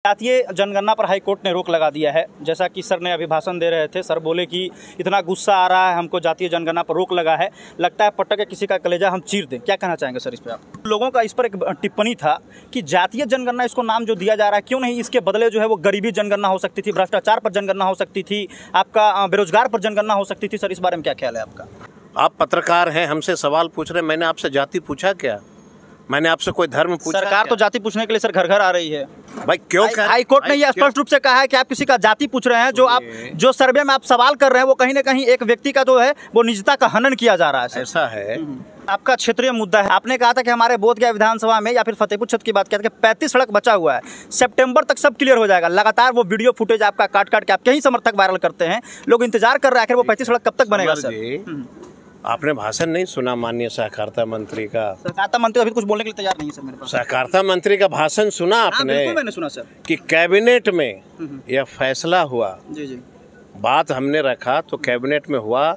जातीय जनगणना पर हाईकोर्ट ने रोक लगा दिया है। जैसा कि सर ने अभी भाषण दे रहे थे, सर बोले कि इतना गुस्सा आ रहा है हमको, जातीय जनगणना पर रोक लगा है, लगता है पटक के किसी का कलेजा हम चीर दें। क्या कहना चाहेंगे सर इस पर आप? लोगों का इस पर एक टिप्पणी था कि जातीय जनगणना इसको नाम जो दिया जा रहा है, क्यों नहीं इसके बदले जो है वो गरीबी जनगणना हो सकती थी, भ्रष्टाचार पर जनगणना हो सकती थी, आपका बेरोजगार पर जनगणना हो सकती थी। सर इस बारे में क्या ख्याल है आपका? आप पत्रकार हैं, हमसे सवाल पूछ रहे हैं, मैंने आपसे जाति पूछा क्या? मैंने आपसे कोई धर्म पूछा? सरकार तो जाति पूछने के लिए सर घर घर आ रही है भाई। क्यों? हाईकोर्ट ने यह स्पष्ट रूप से कहा है कि आप किसी का जाति पूछ रहे हैं। जो सर्वे में आप सवाल कर रहे हैं वो कहीं ना कहीं एक व्यक्ति का जो है वो निजता का हनन किया जा रहा है। ऐसा है। आपका क्षेत्रीय मुद्दा है। आपने कहा था कि हमारे बोधगया विधानसभा में या फिर फतेहपुर क्षेत्र की बात किया था कि 35 सड़क बचा हुआ है, सितंबर तक सब क्लियर हो जाएगा। लगातार वो वीडियो फुटेज आपका काट काट के आपके ही समर्थक वायरल करते हैं, लोग इंतजार कर रहे हैं वो 35 सड़क कब तक बनेगा सर? आपने भाषण नहीं सुना माननीय सहकारिता मंत्री का? सहकारिता मंत्री अभी कुछ बोलने के लिए तैयार नहीं है सर मेरे पास। सहकारिता मंत्री का भाषण सुना आपने? बिल्कुल मैंने सुना सर कि कैबिनेट में यह फैसला हुआ। जी बात हमने रखा तो कैबिनेट में हुआ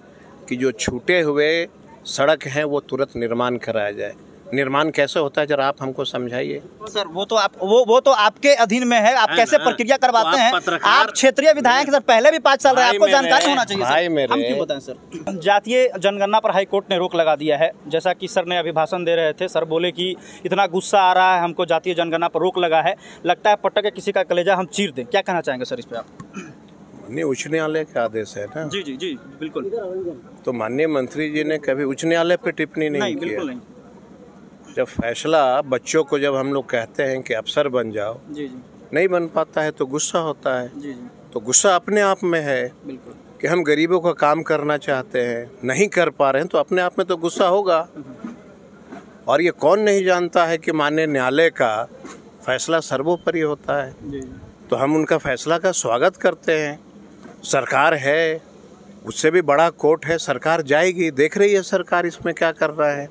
कि जो छूटे हुए सड़क हैं वो तुरंत निर्माण कराया जाए। निर्माण कैसे होता है जरा आप हमको समझाइए। सर वो तो आपके अधीन में है, आप कैसे प्रक्रिया करवाते हैं? आप क्षेत्रीय विधायक सर, पहले भी 5 साल रहे, आपको जानकारी होना चाहिए सर। हम क्यों बताएं सर? जातीय जनगणना पर हाईकोर्ट ने रोक लगा दिया है। जैसा कि सर ने अभी भाषण दे रहे थे, सर बोले कि इतना गुस्सा आ रहा है हमको, जातीय जनगणना पर रोक लगा है, लगता है पटक के किसी का कलेजा हम चीर दें। क्या कहना चाहेंगे सर इस पर आप? माननीय उच्च न्यायालय का आदेश है ना? जी जी जी बिल्कुल। तो माननीय मंत्री जी ने कभी उच्च न्यायालय पे टिप्पणी नहीं की। बिल्कुल नहीं। जब फैसला बच्चों को जब हम लोग कहते हैं कि अफसर बन जाओ, जी जी, नहीं बन पाता है तो गुस्सा होता है। जी जी, तो गुस्सा अपने आप में है बिल्कुल कि हम गरीबों का काम करना चाहते हैं, नहीं कर पा रहे हैं, तो अपने आप में तो गुस्सा होगा। और ये कौन नहीं जानता है कि माननीय न्यायालय का फैसला सर्वोपरि होता है। जी। तो हम उनका फैसला का स्वागत करते हैं। सरकार है, उससे भी बड़ा कोर्ट है, सरकार जाएगी, देख रही है सरकार इसमें क्या कर रहा है।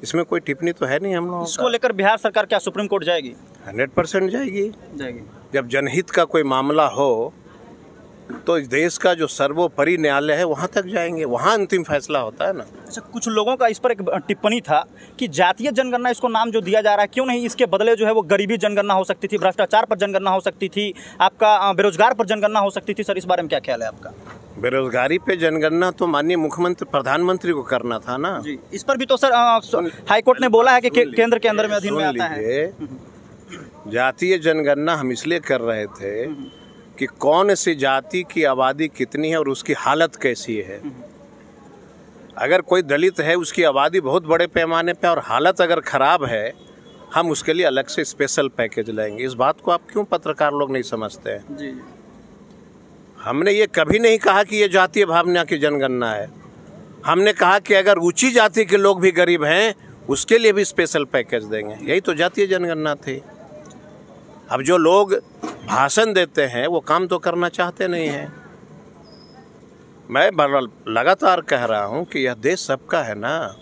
इसमें कोई टिप्पणी तो है नहीं हम लोगों इसको लेकर बिहार सरकार क्या सुप्रीम कोर्ट जाएगी? 100% जाएगी। जाएगी। जब जनहित का कोई मामला हो तो इस देश का जो सर्वोपरि न्यायालय है वहाँ तक जाएंगे, वहाँ अंतिम फैसला होता है ना। अच्छा, कुछ लोगों का इस पर एक टिप्पणी था कि जातीय जनगणना इसको नाम जो दिया जा रहा है, क्यों नहीं इसके बदले जो है वो गरीबी जनगणना हो सकती थी, भ्रष्टाचार पर जनगणना हो सकती थी, आपका बेरोजगार पर जनगणना हो सकती थी। सर इस बारे में क्या ख्याल है आपका? बेरोजगारी पे जनगणना तो माननीय मुख्यमंत्री प्रधानमंत्री को करना था ना जी। इस पर भी तो सर हाईकोर्ट ने बोला है कि केंद्र के अंदर में अधीन में आता है। जातीय जनगणना हम इसलिए कर रहे थे कि कौन सी जाति की आबादी कितनी है और उसकी हालत कैसी है। अगर कोई दलित है, उसकी आबादी बहुत बड़े पैमाने पे और हालत अगर खराब है, हम उसके लिए अलग से स्पेशल पैकेज लाएंगे। इस बात को आप क्यों पत्रकार लोग नहीं समझते हैं? जी। हमने ये कभी नहीं कहा कि ये जातीय भावना की जनगणना है। हमने कहा कि अगर ऊंची जाति के लोग भी गरीब हैं उसके लिए भी स्पेशल पैकेज देंगे। यही तो जातीय जनगणना थी। अब जो लोग भाषण देते हैं वो काम तो करना चाहते नहीं हैं। मैं लगातार कह रहा हूँ कि यह देश सबका है ना,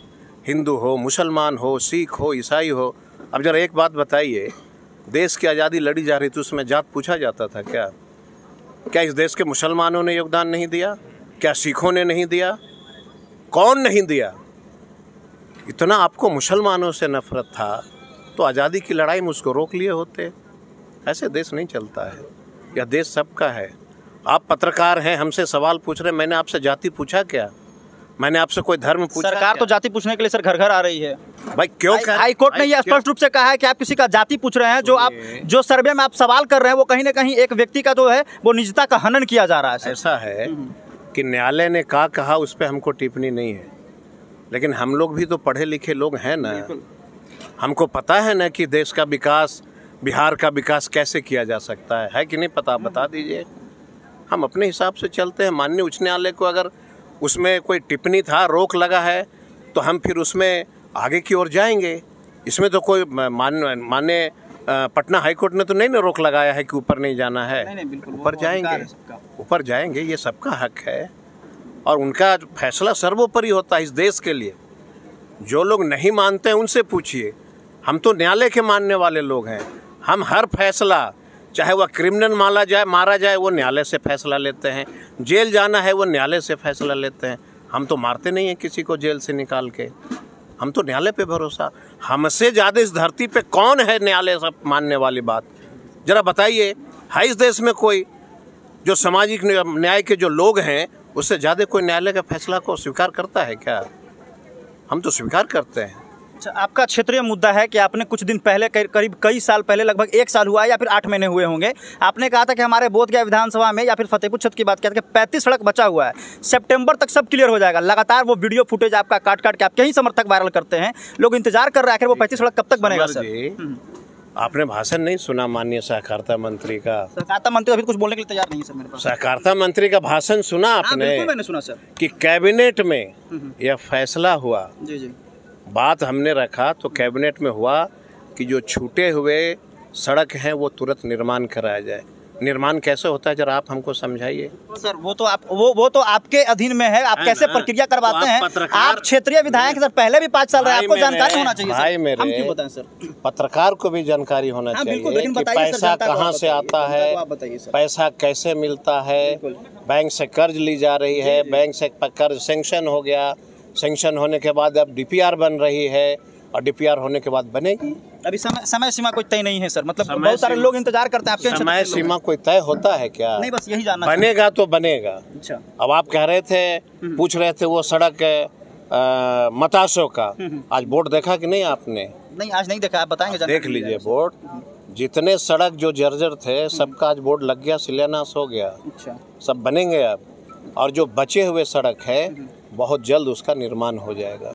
हिंदू हो, मुसलमान हो, सिख हो, ईसाई हो। अब जरा एक बात बताइए, देश की आज़ादी लड़ी जा रही थी, उसमें जात पूछा जाता था क्या? क्या इस देश के मुसलमानों ने योगदान नहीं दिया? क्या सिखों ने नहीं दिया? कौन नहीं दिया? इतना आपको मुसलमानों से नफरत था तो आज़ादी की लड़ाई में उसको रोक लिए होते। ऐसे देश नहीं चलता है। यह देश सबका है। आप पत्रकार हैं, हमसे सवाल पूछ रहे हैं, मैंने आपसे जाति पूछा क्या? मैंने आपसे कोई धर्म पूछा? सरकार तो जाति पूछने के लिए सर घर घर आ रही है भाई। क्यों? हाईकोर्ट ने यह स्पष्ट रूप से कहा है कि आप किसी का जाति पूछ रहे हैं। जो सर्वे में आप सवाल कर रहे हैं वो कहीं ना कहीं एक व्यक्ति का जो है वो निजता का हनन किया जा रहा है। ऐसा है कि न्यायालय ने क्या कहा उस पर हमको टिप्पणी नहीं है, लेकिन हम लोग भी तो पढ़े लिखे लोग हैं ना। हमको पता है ना कि देश का विकास, बिहार का विकास कैसे किया जा सकता है कि नहीं पता? बता दीजिए। हम अपने हिसाब से चलते हैं। माननीय उच्च न्यायालय को अगर उसमें कोई टिप्पणी था, रोक लगा है, तो हम फिर उसमें आगे की ओर जाएंगे। इसमें तो कोई माननीय पटना हाईकोर्ट ने तो नहीं ना रोक लगाया है कि ऊपर नहीं जाना है। ऊपर जाएंगे, ऊपर जाएंगे, ये सबका हक है और उनका फैसला सर्वोपरि होता है इस देश के लिए। जो लोग नहीं मानते हैं उनसे पूछिए। हम तो न्यायालय के मानने वाले लोग हैं। हम हर फैसला, चाहे वह क्रिमिनल मारा जाए वो न्यायालय से फैसला लेते हैं, जेल जाना है वो न्यायालय से फैसला लेते हैं। हम तो मारते नहीं हैं किसी को जेल से निकाल के। हम तो न्यायालय पे भरोसा। हमसे ज़्यादा इस धरती पे कौन है न्यायालय सब मानने वाली बात? जरा बताइए, है इस देश में कोई जो सामाजिक न्याय के जो लोग हैं उससे ज़्यादा कोई न्यायालय के फैसला को स्वीकार करता है क्या? हम तो स्वीकार करते हैं। अच्छा, आपका क्षेत्रीय मुद्दा है कि आपने कुछ दिन पहले, करीब कई साल पहले, लगभग 1 साल हुआ है या फिर 8 महीने हुए होंगे, आपने कहा था कि हमारे बोधगया विधानसभा में या फिर फतेहपुर क्षेत्र की बात किया था कि 35 सड़क बचा हुआ है, सितंबर तक सब क्लियर हो जाएगा। लगातार वो वीडियो फुटेज आपका काट काट के आपके ही समर्थक वायरल करते हैं, लोग इंतजार कर रहे हैं आखिर वो 35 सड़क कब तक बनेगा सर? आपने भाषण नहीं सुना माननीय सहकारिता मंत्री का? सहकारिता मंत्री अभी कुछ बोलने के लिए तैयार नहीं है सर मेरे पास। सहकारिता मंत्री का भाषण सुना आपने? बिल्कुल मैंने सुना सर, कि कैबिनेट में यह फैसला हुआ, जी जी, बात हमने रखा तो कैबिनेट में हुआ कि जो छूटे हुए सड़क हैं वो तुरंत निर्माण कराया जाए। निर्माण कैसे होता है जरा आप हमको समझाइए। सर वो तो आपके अधीन में है, आप कैसे प्रक्रिया करवाते हैं? आप क्षेत्रीय विधायक सर, पहले भी 5 साल रहे, आपको जानकारी होना चाहिए। भाई मेरे, हम क्यों बताएं सर? पत्रकार को भी जानकारी होना चाहिए कि पैसा कहाँ से आता है, पैसा कैसे मिलता है। बैंक से कर्ज ली जा रही है, बैंक से कर्ज सैंक्शन हो गया, सैंक्शन होने के बाद अब डीपीआर बन रही है और डीपीआर होने के बाद बनेगी। अभी समय सीमा कोई तय नहीं है सर, मतलब बहुत सारे लोग इंतजार करते हैं आपके। समय सीमा कोई तय होता है क्या? नहीं, बस यही जानना। बनेगा तो बनेगा। अच्छा, अब आप कह रहे थे, पूछ रहे थे वो सड़क मतासों का, आज बोर्ड देखा कि नहीं आपने? नहीं, आज नहीं देखा, आप बताएंगे? देख लीजिए बोर्ड, जितने सड़क जो जर्जर थे सबका आज बोर्ड लग गया, शिलान्यास हो गया। अच्छा, सब बनेंगे अब, और जो बचे हुए सड़क है बहुत जल्द उसका निर्माण हो जाएगा।